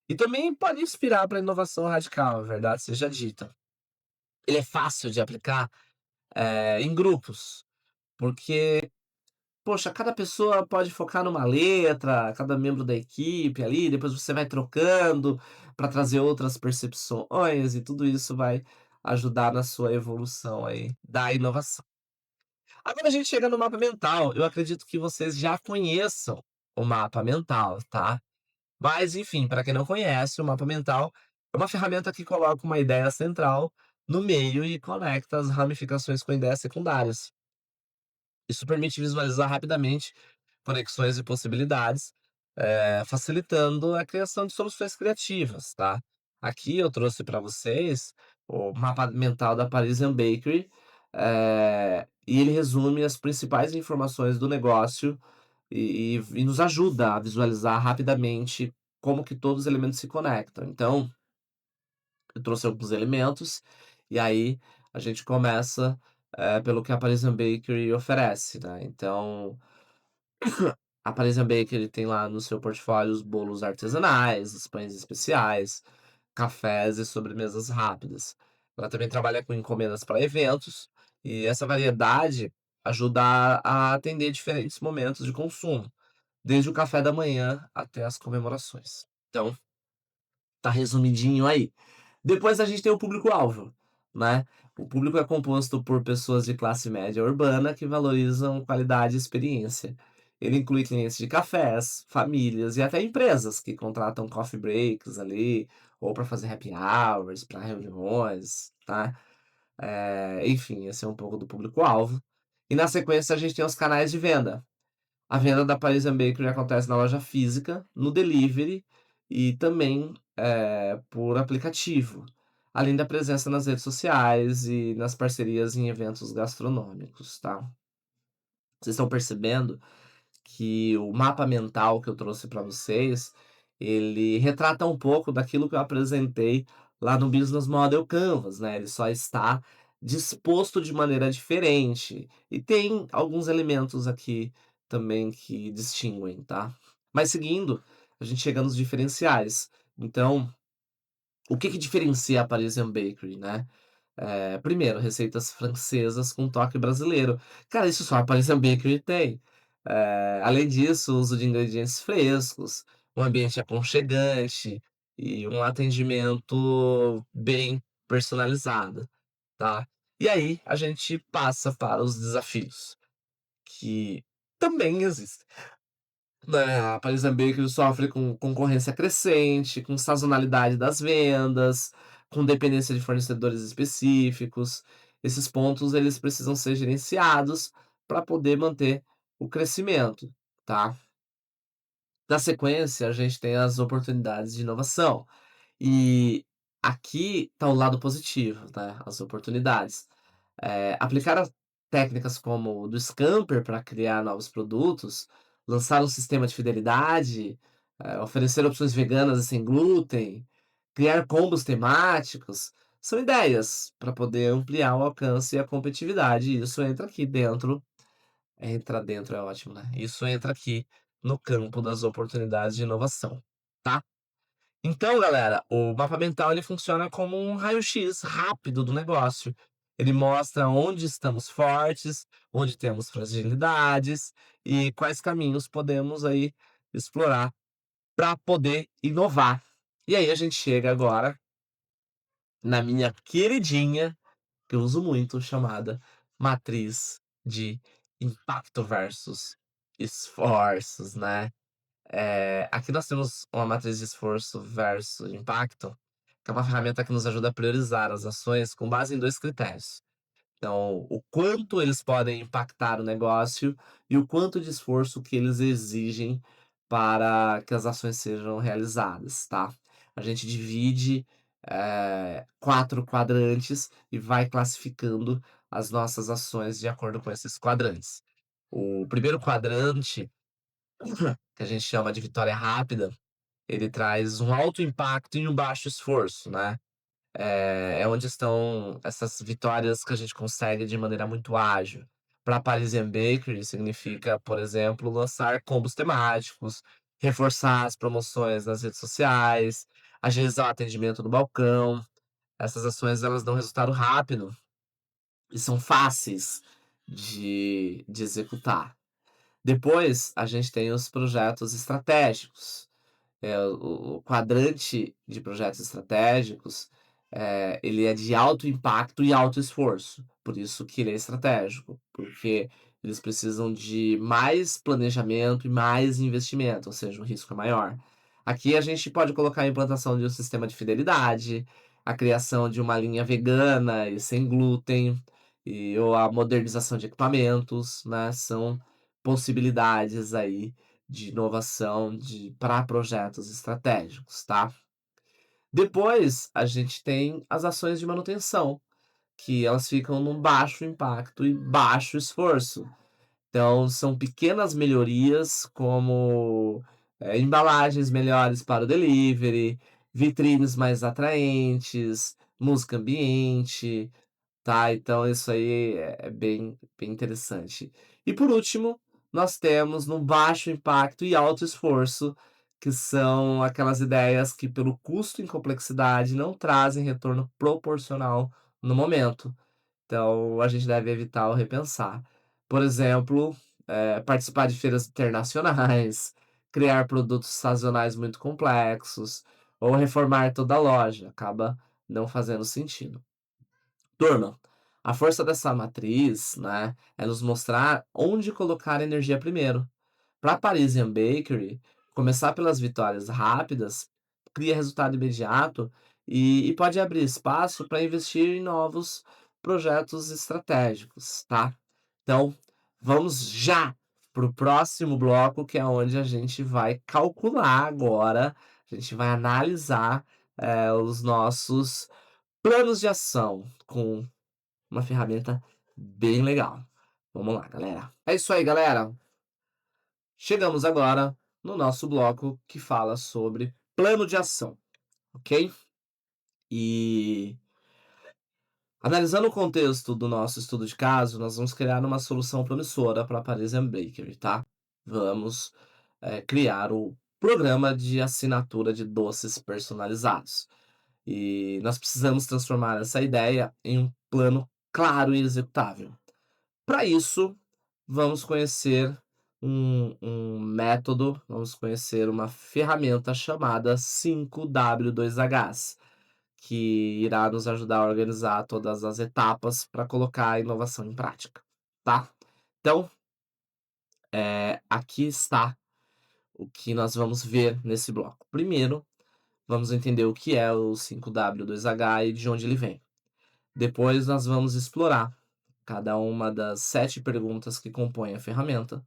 [SPEAKER 1] E também pode inspirar para inovação radical, a verdade seja dita. Ele é fácil de aplicar, em grupos, porque, poxa, cada pessoa pode focar numa letra, cada membro da equipe ali, depois você vai trocando para trazer outras percepções e tudo isso vai ajudar na sua evolução aí da inovação. Agora a gente chega no mapa mental. Eu acredito que vocês já conheçam o mapa mental, tá? Mas, enfim, para quem não conhece, o mapa mental é uma ferramenta que coloca uma ideia central no meio e conecta as ramificações com ideias secundárias. Isso permite visualizar rapidamente conexões e possibilidades, facilitando a criação de soluções criativas, tá? Aqui eu trouxe para vocês o mapa mental da Parisian Bakery, e ele resume as principais informações do negócio e nos ajuda a visualizar rapidamente como que todos os elementos se conectam. Então, eu trouxe alguns elementos, e aí a gente começa, pelo que a Parisian Bakery oferece, né. Então, a Parisian Bakery tem lá no seu portfólio os bolos artesanais, os pães especiais, cafés e sobremesas rápidas. Ela também trabalha com encomendas para eventos, e essa variedade ajuda a atender diferentes momentos de consumo, desde o café da manhã até as comemorações. Então, tá resumidinho aí. Depois a gente tem o público-alvo, né. O público é composto por pessoas de classe média urbana que valorizam qualidade e experiência. Ele inclui clientes de cafés, famílias e até empresas que contratam coffee breaks ali, ou para fazer happy hours, para reuniões, tá. Enfim, esse é um pouco do público-alvo. E na sequência a gente tem os canais de venda. A venda da Parisian Bakery acontece na loja física, no delivery e também, por aplicativo, além da presença nas redes sociais e nas parcerias em eventos gastronômicos, tá. Vocês estão percebendo que o mapa mental que eu trouxe para vocês, ele retrata um pouco daquilo que eu apresentei lá no Business Model Canvas, né, ele só está disposto de maneira diferente, e tem alguns elementos aqui também que distinguem, tá. Mas seguindo, a gente chega nos diferenciais. Então, o que que diferencia a Parisian Bakery, né? Primeiro, receitas francesas com toque brasileiro. Cara, isso só a Parisian Bakery tem. Além disso, o uso de ingredientes frescos, um ambiente aconchegante e um atendimento bem personalizado, tá. E aí, a gente passa para os desafios, que também existem. Né, a Paris Bakery sofre com concorrência crescente, com sazonalidade das vendas, com dependência de fornecedores específicos. Esses pontos eles precisam ser gerenciados para poder manter o crescimento, tá. Na sequência, a gente tem as oportunidades de inovação. E aqui está o lado positivo, né, as oportunidades. Aplicar as técnicas como o do Scamper para criar novos produtos, lançar um sistema de fidelidade, oferecer opções veganas e sem glúten, criar combos temáticos, são ideias para poder ampliar o alcance e a competitividade, e isso entra dentro é ótimo, né? Isso entra aqui no campo das oportunidades de inovação, tá? Então, galera, o mapa mental ele funciona como um raio-x rápido do negócio. Ele mostra onde estamos fortes, onde temos fragilidades e quais caminhos podemos aí explorar para poder inovar. E aí a gente chega agora na minha queridinha, que eu uso muito, chamada matriz de impacto versus esforços, né? Aqui nós temos uma matriz de esforço versus impacto, que é uma ferramenta que nos ajuda a priorizar as ações com base em 2 critérios. Então, o quanto eles podem impactar o negócio e o quanto de esforço que eles exigem para que as ações sejam realizadas, tá? A gente divide, 4 quadrantes e vai classificando as nossas ações de acordo com esses quadrantes. O primeiro quadrante, que a gente chama de vitória rápida, ele traz um alto impacto e um baixo esforço, né? É onde estão essas vitórias que a gente consegue de maneira muito ágil. Para Parisian Bakery significa, por exemplo, lançar combos temáticos, reforçar as promoções nas redes sociais, agilizar o atendimento no balcão. Essas ações elas dão resultado rápido e são fáceis de executar. Depois a gente tem os projetos estratégicos. O quadrante de projetos estratégicos, ele é de alto impacto e alto esforço, por isso que ele é estratégico, porque eles precisam de mais planejamento e mais investimento, ou seja, o risco é maior. Aqui a gente pode colocar a implantação de um sistema de fidelidade, a criação de uma linha vegana e sem glúten, ou a modernização de equipamentos, né? São possibilidades aí de inovação para projetos estratégicos, tá? Depois a gente tem as ações de manutenção, que elas ficam num baixo impacto e baixo esforço. Então são pequenas melhorias como, embalagens melhores para o delivery, vitrines mais atraentes, música ambiente, tá, então isso aí é bem interessante. E por último, nós temos no baixo impacto e alto esforço, que são aquelas ideias que pelo custo e complexidade não trazem retorno proporcional no momento. Então a gente deve evitar ou repensar. Por exemplo, participar de feiras internacionais, criar produtos sazonais muito complexos, ou reformar toda a loja, acaba não fazendo sentido. Turma, a força dessa matriz, né, é nos mostrar onde colocar a energia primeiro. Para Parisian Bakery, começar pelas vitórias rápidas cria resultado imediato e pode abrir espaço para investir em novos projetos estratégicos, tá? Então, vamos já para o próximo bloco, que é onde a gente vai calcular agora, a gente vai analisar os nossos planos de ação com uma ferramenta bem legal. Vamos lá, galera. É isso aí, galera. Chegamos agora no nosso bloco que fala sobre plano de ação, ok? E analisando o contexto do nosso estudo de caso, nós vamos criar uma solução promissora para a Parisian Bakery, tá? Vamos criar o programa de assinatura de doces personalizados. E nós precisamos transformar essa ideia em um plano claro e executável. Para isso, vamos conhecer um método, vamos conhecer uma ferramenta chamada 5W2Hs, que irá nos ajudar a organizar todas as etapas para colocar a inovação em prática, tá? Então, aqui está o que nós vamos ver nesse bloco. Primeiro, vamos entender o que é o 5W2H e de onde ele vem. Depois, nós vamos explorar cada uma das 7 perguntas que compõem a ferramenta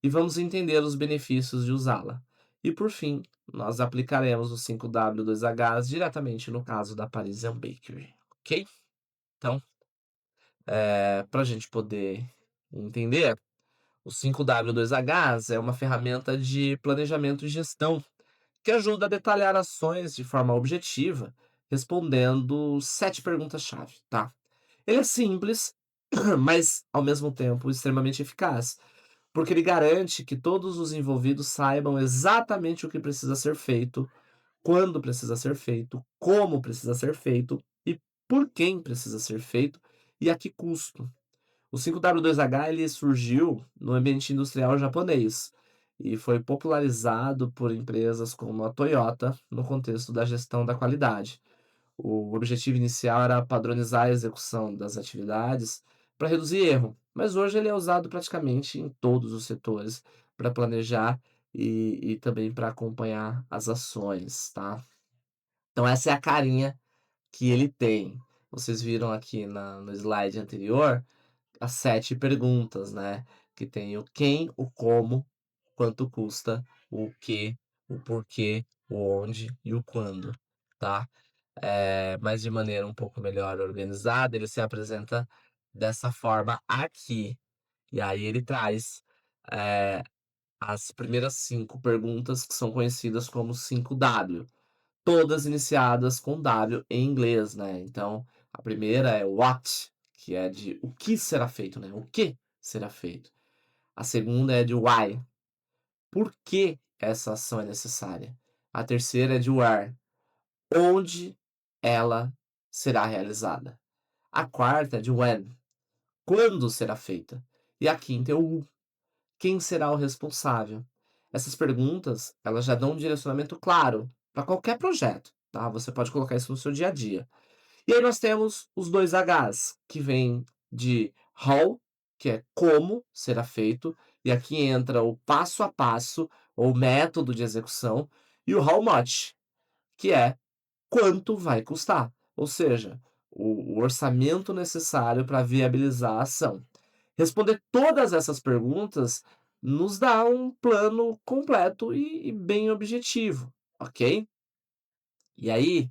[SPEAKER 1] e vamos entender os benefícios de usá-la. E por fim, nós aplicaremos o 5W2Hs diretamente no caso da Parisian Bakery, ok? Então, para a gente poder entender, o 5W2Hs é uma ferramenta de planejamento e gestão que ajuda a detalhar ações de forma objetiva, respondendo 7 perguntas-chave, tá? Ele é simples, mas ao mesmo tempo extremamente eficaz, porque ele garante que todos os envolvidos saibam exatamente o que precisa ser feito, quando precisa ser feito, como precisa ser feito e por quem precisa ser feito e a que custo. O 5W2H ele surgiu no ambiente industrial japonês e foi popularizado por empresas como a Toyota no contexto da gestão da qualidade. O objetivo inicial era padronizar a execução das atividades para reduzir erro, mas hoje ele é usado praticamente em todos os setores para planejar e também para acompanhar as ações, tá? Então essa é a carinha que ele tem. Vocês viram aqui no slide anterior as 7 perguntas, né? Que tem o quem, o como, quanto custa, o que, o porquê, o onde e o quando, tá? Mas de maneira um pouco melhor organizada, ele se apresenta dessa forma aqui. E aí ele traz eh, as primeiras 5 perguntas que são conhecidas como 5W, todas iniciadas com W em inglês, né? Então, a primeira é what, que é de o que será feito, né? O que será feito. A segunda é de why, por que essa ação é necessária. A terceira é de where, onde ela será realizada. A quarta é de when, quando será feita. E a quinta é o who, quem será o responsável. Essas perguntas, elas já dão um direcionamento claro para qualquer projeto, tá? Você pode colocar isso no seu dia a dia. E aí nós temos os dois Hs, que vem de how, que é como será feito, e aqui entra o passo a passo, ou método de execução, e o how much, que é quanto vai custar, ou seja, o orçamento necessário para viabilizar a ação. Responder todas essas perguntas nos dá um plano completo e bem objetivo, ok? E aí,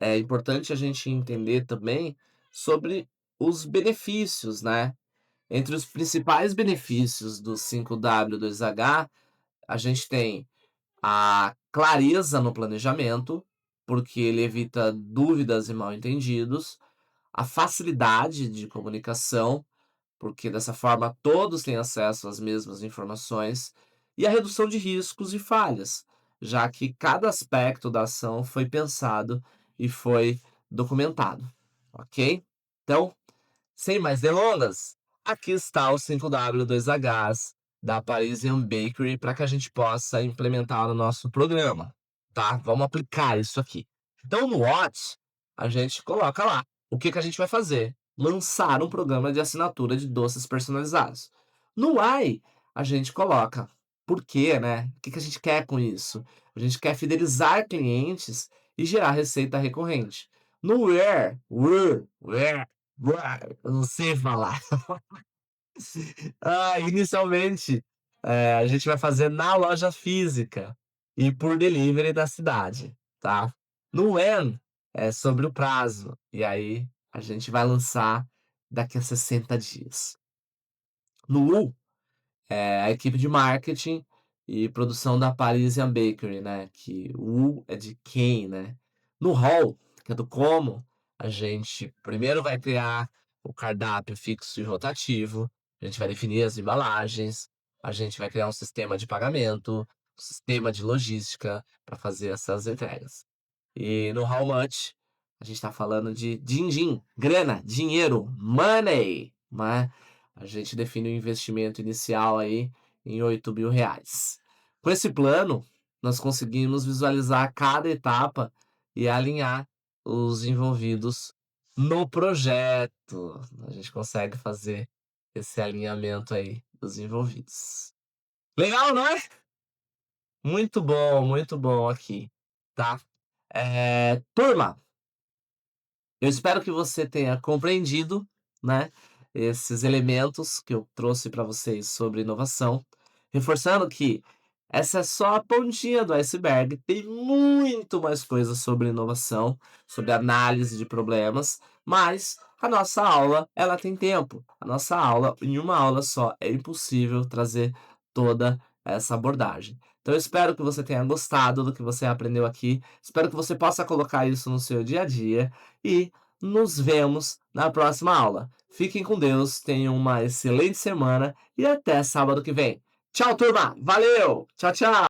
[SPEAKER 1] é importante a gente entender também sobre os benefícios, né? Entre os principais benefícios do 5W2H, a gente tem a clareza no planejamento, porque ele evita dúvidas e mal-entendidos, a facilidade de comunicação, porque dessa forma todos têm acesso às mesmas informações, e a redução de riscos e falhas, já que cada aspecto da ação foi pensado e foi documentado, ok? Então, sem mais delongas, aqui está os 5W2Hs da Parisian Bakery para que a gente possa implementar no nosso programa, tá? Vamos aplicar isso aqui. Então, no What, a gente coloca lá o que a gente vai fazer. Lançar um programa de assinatura de doces personalizados. No Why, a gente coloca por quê, né? O que a gente quer com isso? A gente quer fidelizar clientes e gerar receita recorrente. No where, eu não sei falar. Inicialmente, a gente vai fazer na loja física e por delivery da cidade, tá? No when é sobre o prazo, e aí a gente vai lançar daqui a 60 dias. No who, a equipe de marketing e produção da Parisian Bakery, né? Que o é de quem, né? No how, que é do como, a gente primeiro vai criar o cardápio fixo e rotativo, a gente vai definir as embalagens, a gente vai criar um sistema de pagamento, um sistema de logística para fazer essas entregas. E no how much, a gente está falando de din-din, grana, dinheiro, money, né? A gente define o investimento inicial aí em R$ 8.000. Com esse plano, nós conseguimos visualizar cada etapa e alinhar os envolvidos no projeto. A gente consegue fazer esse alinhamento aí dos envolvidos. Legal, não é? Muito bom aqui, tá? Turma, eu espero que você tenha compreendido, né, esses elementos que eu trouxe para vocês sobre inovação, reforçando que essa é só a pontinha do iceberg, tem muito mais coisas sobre inovação, sobre análise de problemas, mas a nossa aula, ela tem tempo. A nossa aula, em uma aula só, é impossível trazer toda essa abordagem. Então eu espero que você tenha gostado do que você aprendeu aqui, espero que você possa colocar isso no seu dia a dia e nos vemos na próxima aula. Fiquem com Deus, tenham uma excelente semana e até sábado que vem. Tchau, turma! Valeu! Tchau, tchau!